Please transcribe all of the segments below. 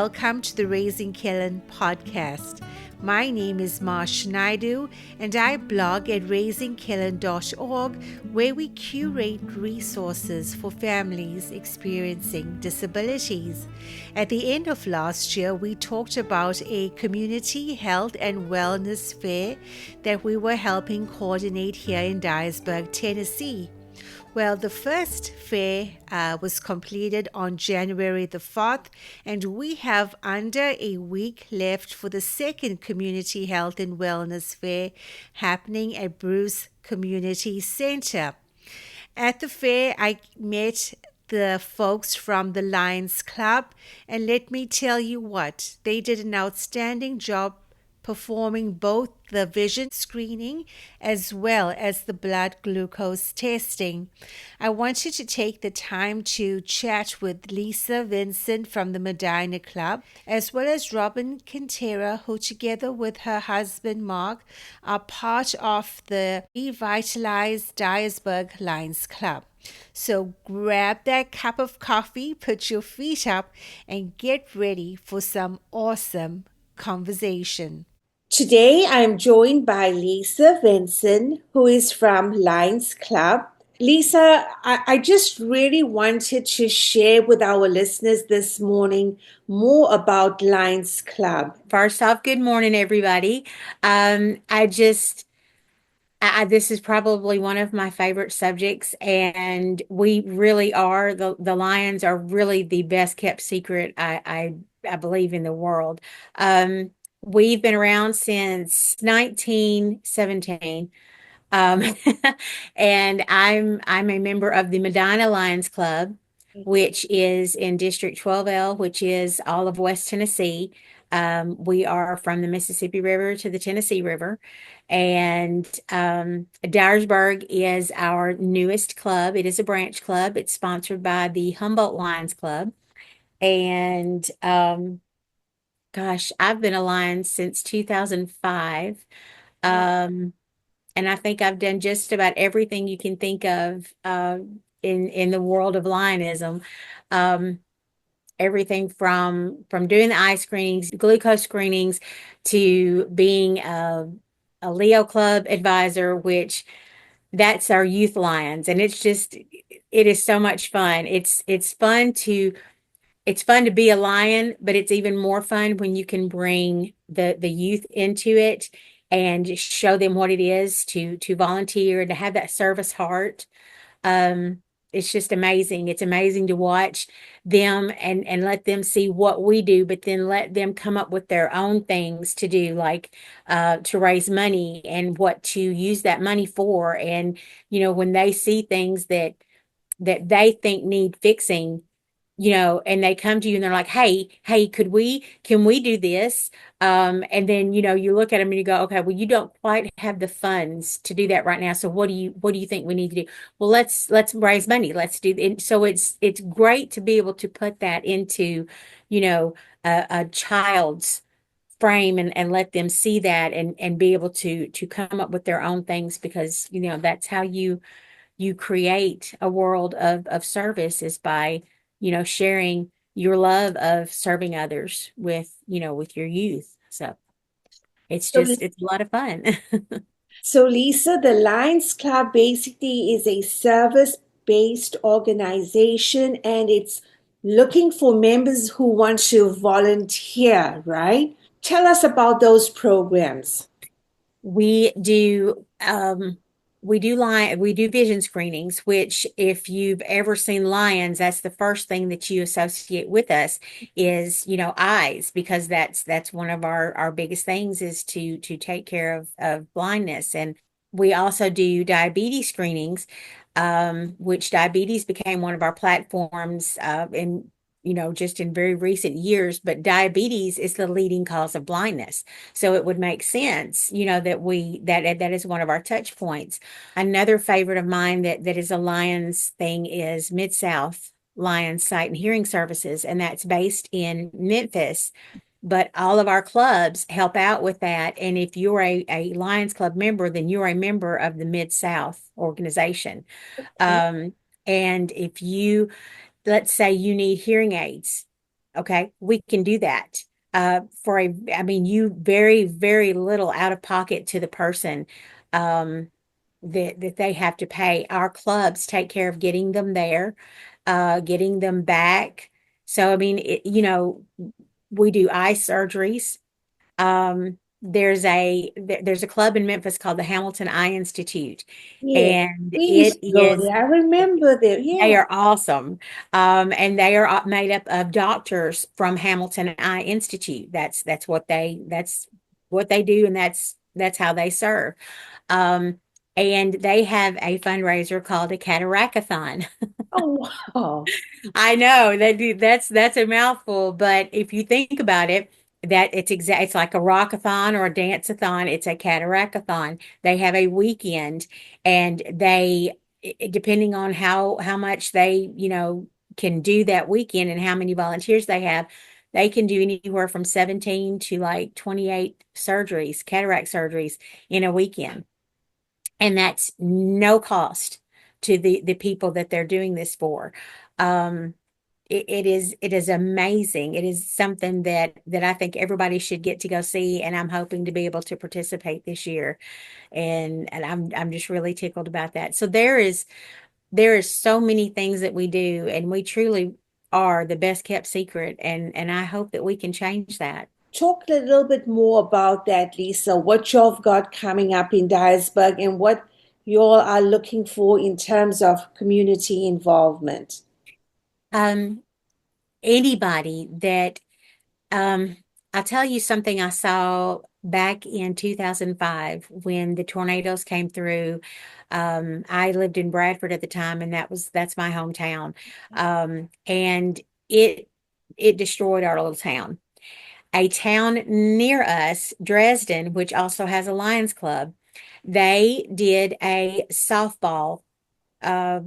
welcome to the Raising Kellen podcast. My name is Marsh Naidu, and I blog at raisingkellen.org, where we curate resources for families experiencing disabilities. At the end of last year, we talked about a community health and wellness fair that we were helping coordinate here in Dyersburg, Tennessee. Well, the first fair was completed on January the 4th, and we have under a week left for the second Community Health and Wellness Fair happening at Bruce Community Center. At the fair, I met the folks from the Lions Club, and let me tell you what, they did an outstanding job performing both the vision screening as well as the blood glucose testing. I wanted to take the time to chat with Lisa Vinson from the Medina Club, as well as Robin Cantara, who together with her husband Mark are part of the revitalized Dyersburg Lions Club. So grab that cup of coffee, put your feet up, and get ready for some awesome conversation. Today, I'm joined by Lisa Vinson, who is from Lions Club. Lisa, I just really wanted to share with our listeners this morning more about Lions Club. First off, good morning, everybody. This is probably one of my favorite subjects, and we really are the Lions are really the best kept secret I believe in the world. We've been around since 1917. Um, and I'm a member of the Medina Lions Club, which is in District 12L, which is all of West Tennessee. We are from the Mississippi River to the Tennessee River. And Dyersburg is our newest club. It is a branch club. It's sponsored by the Humboldt Lions Club. And gosh, I've been a Lion since 2005. Um, and I think I've done just about everything you can think of in the world of Lionism. Um, Everything from doing the eye screenings, glucose screenings, to being a Leo Club advisor, which that's our youth Lions, and it is so much fun. It's fun to be a lion, but it's even more fun when you can bring the youth into it and show them what it is to volunteer and to have that service heart. Um, it's just amazing. It's amazing to watch them and let them see what we do, but then let them come up with their own things to do, like to raise money and what to use that money for. And when they see things that they think need fixing, and they come to you and they're like, hey, can we do this? And then, you look at them and you go, okay, well, you don't quite have the funds to do that right now. So what do you think we need to do? Well, let's raise money. Let's do it. So it's great to be able to put that into, a child's frame and let them see that and be able to come up with their own things, because, that's how you create a world of service, is by sharing your love of serving others with your youth. So So, it's a lot of fun. so Lisa, the Lions Club basically is a service-based organization, and it's looking for members who want to volunteer, right? Tell us about those programs. We do we do vision screenings, which, if you've ever seen lions, that's the first thing that you associate with us is, eyes, because that's one of our biggest things, is to take care of blindness. And we also do diabetes screenings, which diabetes became one of our platforms in just in very recent years, but diabetes is the leading cause of blindness. So it would make sense, that is one of our touch points. Another favorite of mine that is a Lions thing is Mid-South Lions Sight and Hearing Services, and that's based in Memphis. But all of our clubs help out with that. And if you're a Lions Club member, then you're a member of the Mid-South organization. And if you, let's say you need hearing aids, Okay, we can do that. For a, I mean, you very, very little out of pocket to the person that they have to pay. Our clubs take care of getting them there, getting them back. So, I mean, we do eye surgeries. There's a club in Memphis called the Hamilton Eye Institute, Yeah, and we it used to go is there. I remember them. they Yeah. are awesome. And they are made up of doctors from Hamilton Eye Institute. That's what they do, and that's how they serve. Um, and they have a fundraiser called a cataractathon. Oh, wow. I know that that's a mouthful, but if you think about it, that it's like a rockathon or a dance-a-thon. It's a cataractathon. They have a weekend, and depending on how much they can do that weekend and how many volunteers they have, they can do anywhere from 17 to like 28 surgeries, cataract surgeries in a weekend, and that's no cost to the people that they're doing this for. Um, it is amazing. It is something that I think everybody should get to go see, and I'm hoping to be able to participate this year. And I'm just really tickled about that. So there is so many things that we do, and we truly are the best kept secret, and I hope that we can change that. Talk a little bit more about that, Lisa. What you've got coming up in Dyersburg and what you all are looking for in terms of community involvement. Um, Anybody that Um, I'll tell you something I saw back in 2005 when the tornadoes came through. I lived in Bradford at the time, and that's my hometown. And it it destroyed our little town. A town near us, Dresden, which also has a Lions Club, they did a uh,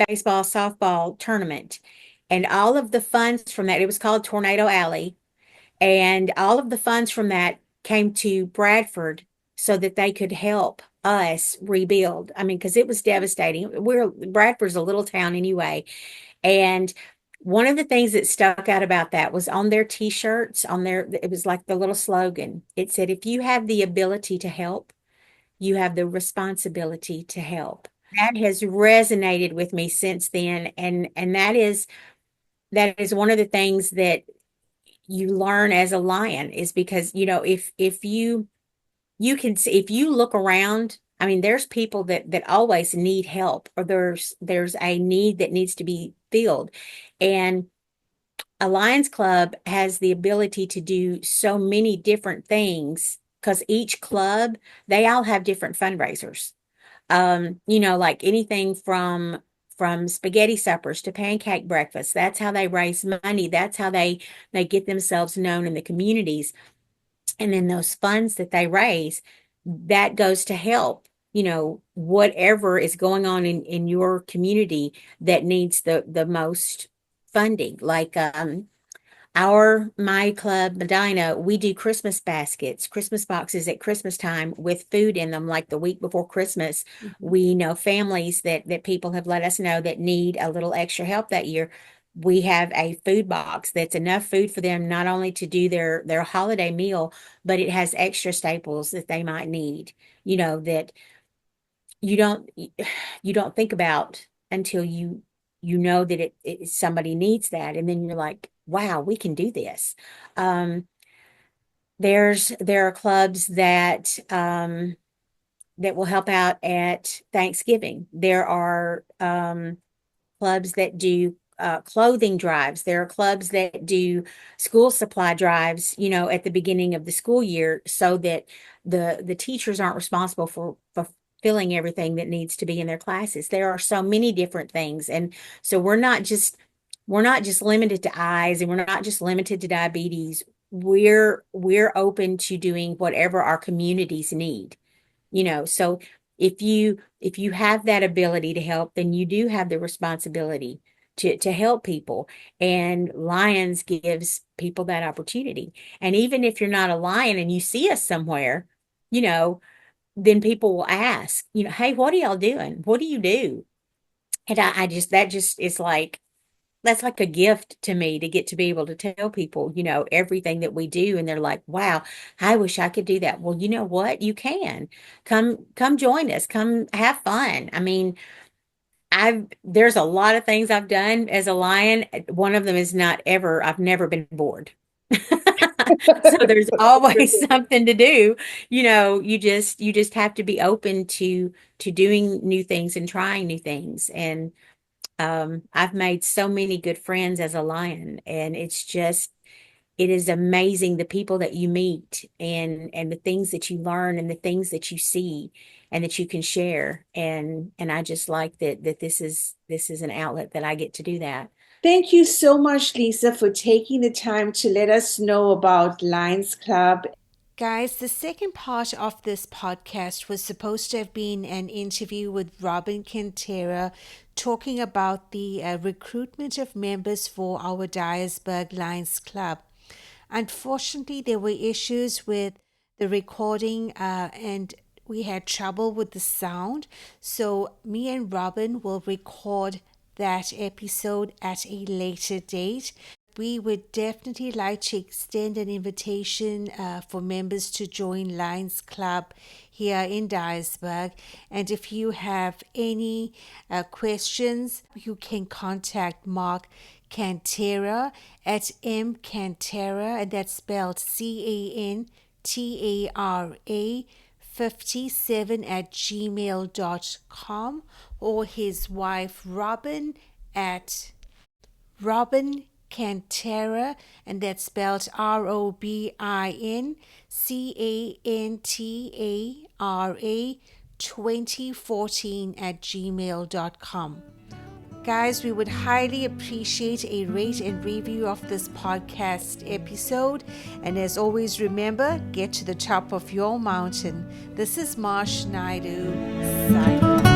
baseball softball tournament. And all of the funds from that, it was called Tornado Alley, and all of the funds from that came to Bradford so that they could help us rebuild. I mean, because it was devastating. Bradford's a little town anyway. And one of the things that stuck out about that was on their t-shirts, it was like the little slogan. It said, if you have the ability to help, you have the responsibility to help. That has resonated with me since then. And that is one of the things that you learn as a lion, is because if you can see, if you look around, I mean, there's people that always need help, or there's a need that needs to be filled, and a Lions Club has the ability to do so many different things because each club, they all have different fundraisers. Like anything from spaghetti suppers to pancake breakfast. That's how they raise money. That's how they get themselves known in the communities. And then those funds that they raise, that goes to help, whatever is going on in your community that needs the most funding. Like my club, Medina, we do Christmas baskets, Christmas boxes at Christmas time with food in them, like the week before Christmas. Mhm. We know families that people have let us know that need a little extra help that year. We have a food box that's enough food for them, not only to do their holiday meal, but it has extra staples that they might need, that you don't you don't think about until you know that somebody needs that, and then you're like, wow, we can do this. um there are clubs that will help out at Thanksgiving. There are clubs that do clothing drives. There are clubs that do school supply drives, at the beginning of the school year, so that the teachers aren't responsible for filling everything that needs to be in their classes. There are so many different things, and so we're not just limited to eyes, and we're not just limited to diabetes. We're open to doing whatever our communities need. So if you have that ability to help, then you do have the responsibility to help people, and Lions gives people that opportunity. And even if you're not a lion and you see us somewhere, you know then people will ask, hey, what are y'all doing? What do you do? And I just that just is like, that's like a gift to me to get to be able to tell people, everything that we do. And they're like, wow, I wish I could do that. Well, you know what? You can come join us, come have fun. I mean, there's a lot of things I've done as a lion. One of them is I've never been bored. So there's always something to do. You just have to be open to doing new things and trying new things. And I've made so many good friends as a lion, and it is amazing the people that you meet and the things that you learn and the things that you see and that you can share. And I just like that this is an outlet that I get to do that. Thank you so much, Lisa, for taking the time to let us know about Lions Club. Guys, the second part of this podcast was supposed to have been an interview with Robin Cantara talking about the recruitment of members for our Dyersburg Lions Club. Unfortunately, there were issues with the recording and we had trouble with the sound. So, me and Robin will record that episode at a later date. We would definitely like to extend an invitation for members to join Lions Club here in Dyersburg. And if you have any questions, you can contact Mark Cantara at mcantara, and that's spelled Cantara 57 at gmail.com, or his wife Robin at Robin Cantara, and that's spelled RobinCantara 2014 at gmail.com. Guys, we would highly appreciate a rate and review of this podcast episode. And as always, remember, get to the top of your mountain. This is Marsh Naidu signing off.